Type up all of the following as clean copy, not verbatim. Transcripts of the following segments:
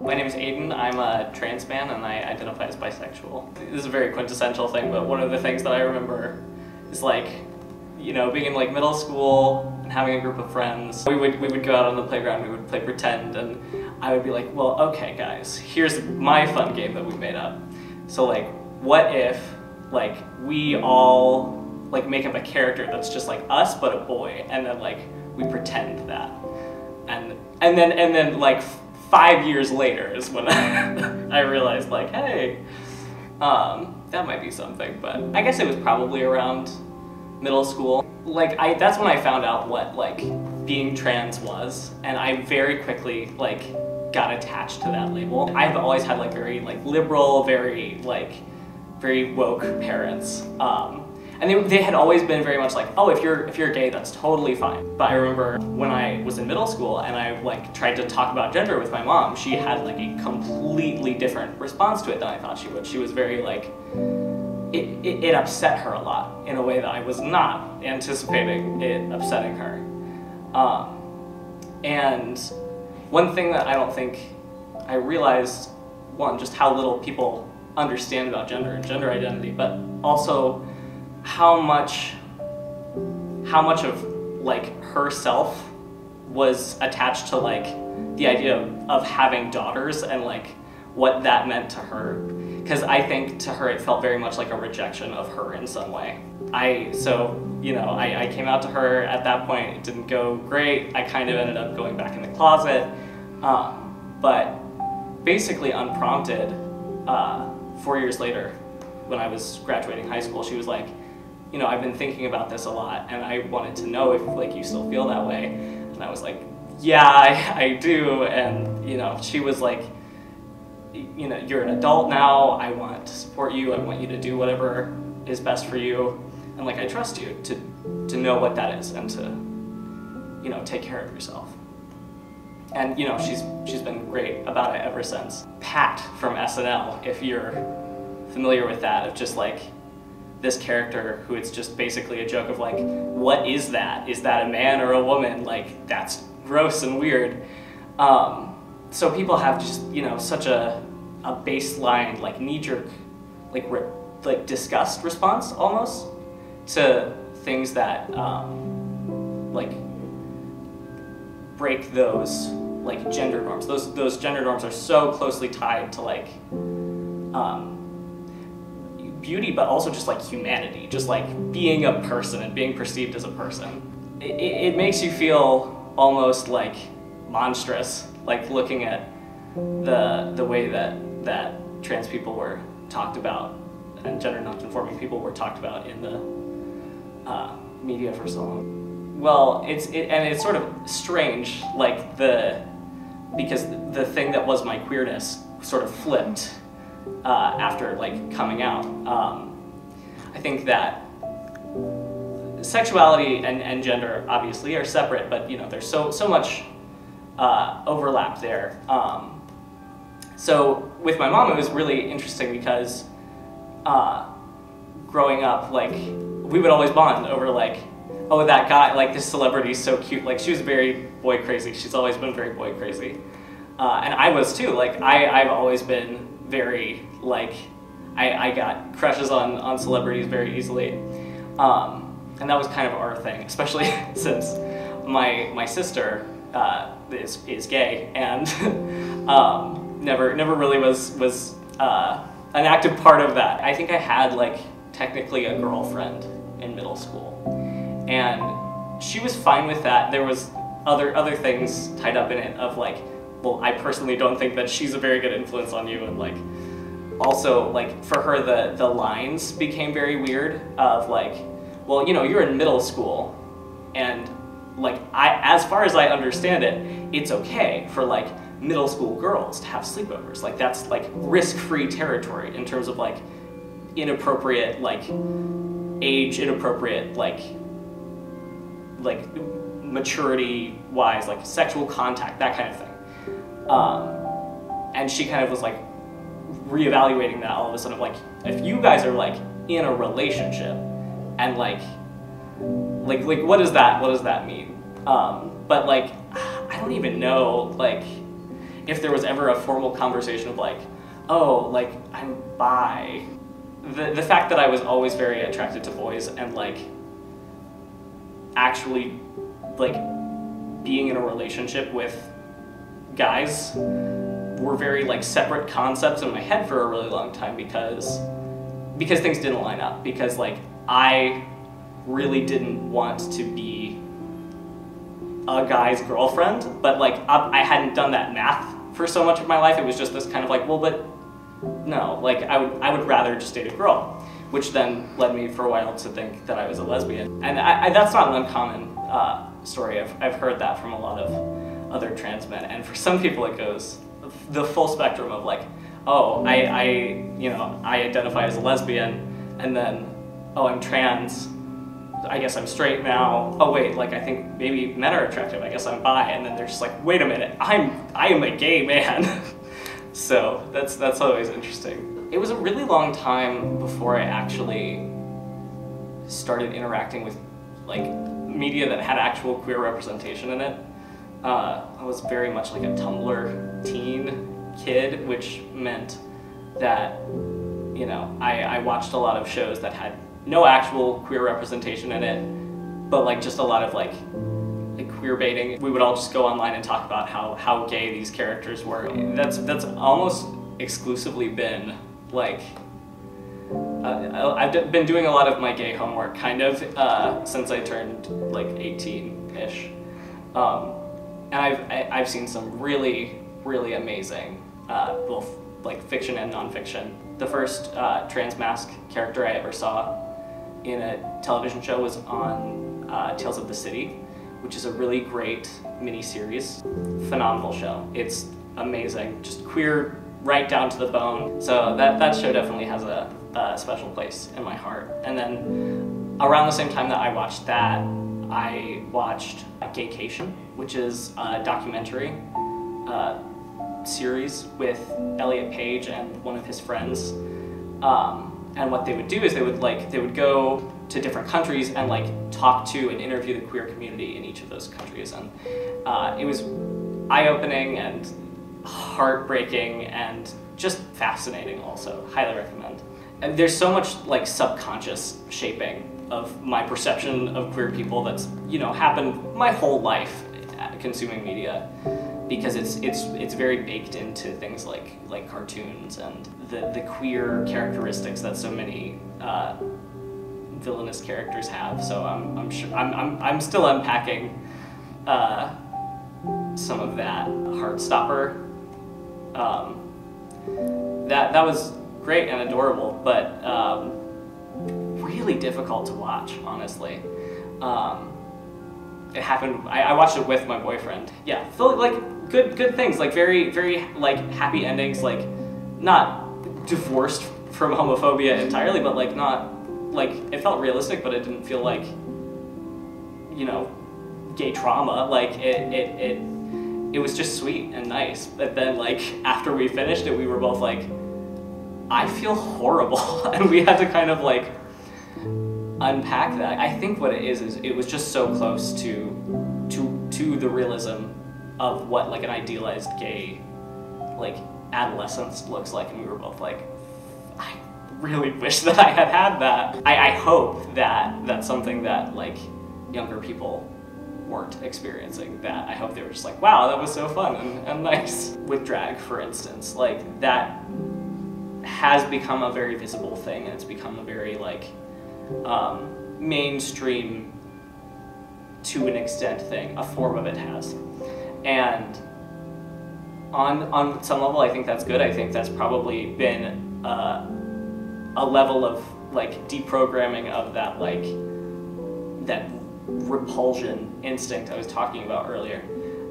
My name is Aedan. I'm a trans man and I identify as bisexual. This is a very quintessential thing, but one of the things that I remember is like, you know, being in like middle school and having a group of friends. We would go out on the playground, we would play pretend, and I would be like, well, okay guys, here's my fun game that we made up. So like, what if like we all like make up a character that's just like us but a boy, and then like we pretend that. And then like 5 years later is when I realized like, hey, that might be something. But I guess it was probably around middle school. Like that's when I found out what like being trans was, and I very quickly like got attached to that label. I've always had like very like liberal, very woke parents. And they had always been very much like, oh, if you're gay, that's totally fine. But I remember when I was in middle school and I like tried to talk about gender with my mom, she had like a completely different response to it than I thought she would. She was very like, it upset her a lot in a way that I was not anticipating it upsetting her. And one thing that I don't think I realized, one, just how little people understand about gender and gender identity, but also how much of like herself was attached to like the idea of having daughters and like what that meant to her. Because I think to her it felt very much like a rejection of her in some way. So you know, I came out to her at that point. It didn't go great. I kind of ended up going back in the closet. But basically unprompted, 4 years later, when I was graduating high school, she was like, you know, I've been thinking about this a lot and I wanted to know if like you still feel that way. And I was like, yeah, I do. And you know, she was like, you know, you're an adult now, I want to support you, I want you to do whatever is best for you. And like, I trust you to know what that is and to, you know, take care of yourself. And you know, she's been great about it ever since. Pat from SNL, if you're familiar with that, of just like this character who it's just basically a joke of like, what is that? Is that a man or a woman? Like, that's gross and weird. So people have just, you know, such a baseline, like knee-jerk, like disgust response almost to things that like break those like gender norms. Those gender norms are so closely tied to like beauty, but also just like humanity, just like being a person and being perceived as a person. It makes you feel almost like monstrous, like looking at the way that trans people were talked about and gender non-conforming people were talked about in the media for so long. Well, it's sort of strange, like because the thing that was my queerness sort of flipped after like coming out. I think that sexuality and gender obviously are separate, but you know, there's so much overlap there. So with my mom, it was really interesting because growing up, like we would always bond over like, oh, that guy, like this celebrity is so cute. Like she was very boy crazy. She's always been very boy crazy. And I was too. Like I've always been very like, I got crushes on celebrities very easily. And that was kind of our thing, especially since my sister is gay and never really was an active part of that. I think I had like technically a girlfriend in middle school, and she was fine with that. There was other things tied up in it of like, well, I personally don't think that she's a very good influence on you, and like also like for her the lines became very weird of like, well, you know, you're in middle school and like as far as I understand it, it's okay for like middle school girls to have sleepovers. Like that's like risk-free territory in terms of like inappropriate, like age inappropriate, like maturity wise, like sexual contact, that kind of thing. And she kind of was like reevaluating that all of a sudden, like if you guys are like in a relationship and like what does that mean? But like I don't even know, like if there was ever a formal conversation of like, oh, like, I'm bi, the fact that I was always very attracted to boys and like actually like being in a relationship with guys were very like separate concepts in my head for a really long time because things didn't line up, because like I really didn't want to be a guy's girlfriend, but like I hadn't done that math for so much of my life. It was just this kind of like, well, but no, like I would rather just date a girl, which then led me for a while to think that I was a lesbian. And that's not an uncommon story. I've heard that from a lot of other trans men, and for some people it goes the full spectrum of like, oh, I identify as a lesbian, and then, oh, I'm trans, I guess I'm straight now. Oh wait, like I think maybe men are attractive, I guess I'm bi, and then they're just like, wait a minute, I am a gay man. So that's always interesting. It was a really long time before I actually started interacting with like media that had actual queer representation in it. I was very much like a Tumblr teen kid, which meant that, you know, I watched a lot of shows that had no actual queer representation in it, but like just a lot of like queer baiting. We would all just go online and talk about how gay these characters were. That's almost exclusively been like, I've been doing a lot of my gay homework kind of since I turned like 18-ish. And I've seen some really, really amazing, both like fiction and nonfiction. The first trans masc character I ever saw in a television show was on Tales of the City, which is a really great mini-series. Phenomenal show. It's amazing, just queer right down to the bone. So that show definitely has a special place in my heart. And then around the same time that I watched that, I watched Gaycation, which is a documentary series with Elliot Page and one of his friends. And what they would do is they would go to different countries and like talk to and interview the queer community in each of those countries. And it was eye-opening and heartbreaking and just fascinating also. Highly recommend. And there's so much like subconscious shaping of my perception of queer people that's, you know, happened my whole life consuming media, because it's very baked into things like cartoons and the queer characteristics that so many villainous characters have. So I'm still unpacking some of that. Heartstopper, that was great and adorable, but really difficult to watch, honestly. It happened, I watched it with my boyfriend. Yeah, so like good things, like very, very like happy endings, like not divorced from homophobia entirely, but like not, like it felt realistic, but it didn't feel like, you know, gay trauma. Like it was just sweet and nice. But then like after we finished it, we were both like, I feel horrible. And we had to kind of like unpack that. I think what it is it was just so close to the realism of what like an idealized gay like adolescence looks like, and we were both like, I really wish that I had that. I hope that that's something that like younger people weren't experiencing. That I hope they were just like, wow, that was so fun and nice. With drag, for instance, like that has become a very visible thing, and it's become a very like mainstream to an extent thing. A form of it has, and on some level I think that's good. I think that's probably been a level of like deprogramming of that like that repulsion instinct I was talking about earlier,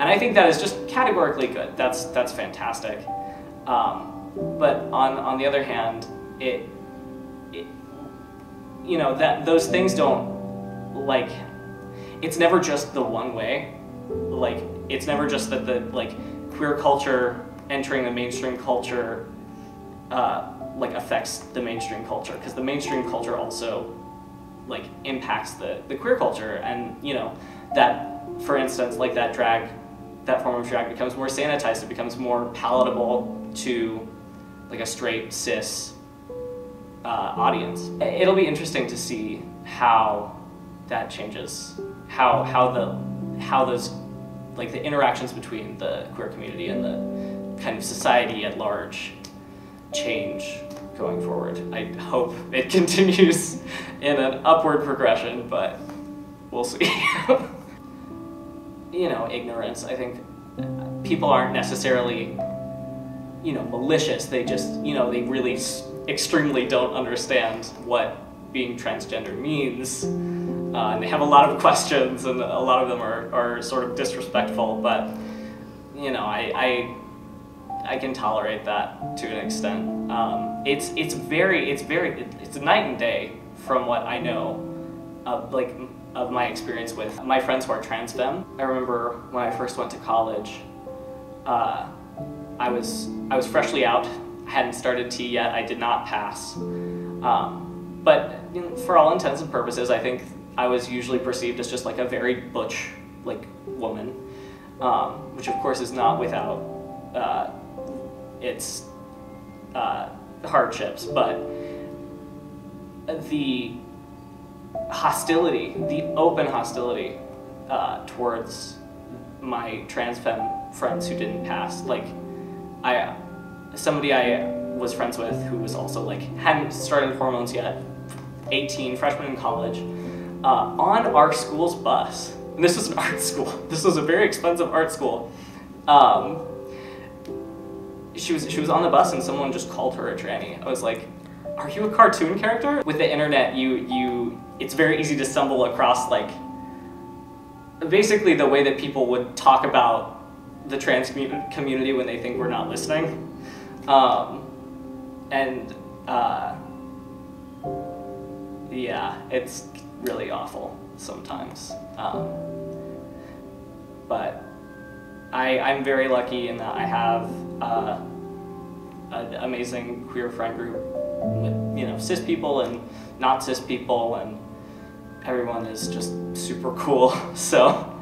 and I think that is just categorically good. That's fantastic. But on the other hand, it you know, that those things don't, like, it's never just the one way. Like, it's never just that the like queer culture entering the mainstream culture like affects the mainstream culture, because the mainstream culture also like impacts the queer culture. And you know, that, for instance, like that that form of drag becomes more sanitized, it becomes more palatable to like a straight cis audience. It'll be interesting to see how that changes, how those, like the interactions between the queer community and the kind of society at large change going forward. I hope it continues in an upward progression, but we'll see. You know, ignorance. I think people aren't necessarily, you know, malicious. They just, you know, they really extremely don't understand what being transgender means. And they have a lot of questions, and a lot of them are sort of disrespectful, but, you know, I can tolerate that to an extent. It's night and day from what I know of my experience with my friends who are trans femme. I remember when I first went to college, I was freshly out. I hadn't started T yet. I did not pass. But you know, for all intents and purposes, I think I was usually perceived as just like a very butch woman, which of course is not without its hardships, but the hostility, the open hostility towards my trans femme friends who didn't pass, somebody I was friends with who was also hadn't started hormones yet, 18, freshman in college, on our school's bus. And this was an art school. This was a very expensive art school. She was on the bus and someone just called her a tranny. I was like, are you a cartoon character? With the internet, it's very easy to stumble across basically the way that people would talk about the trans community when they think we're not listening. Yeah, it's really awful sometimes. But I'm very lucky in that I have an amazing queer friend group with, cis people and not cis people, and everyone is just super cool. So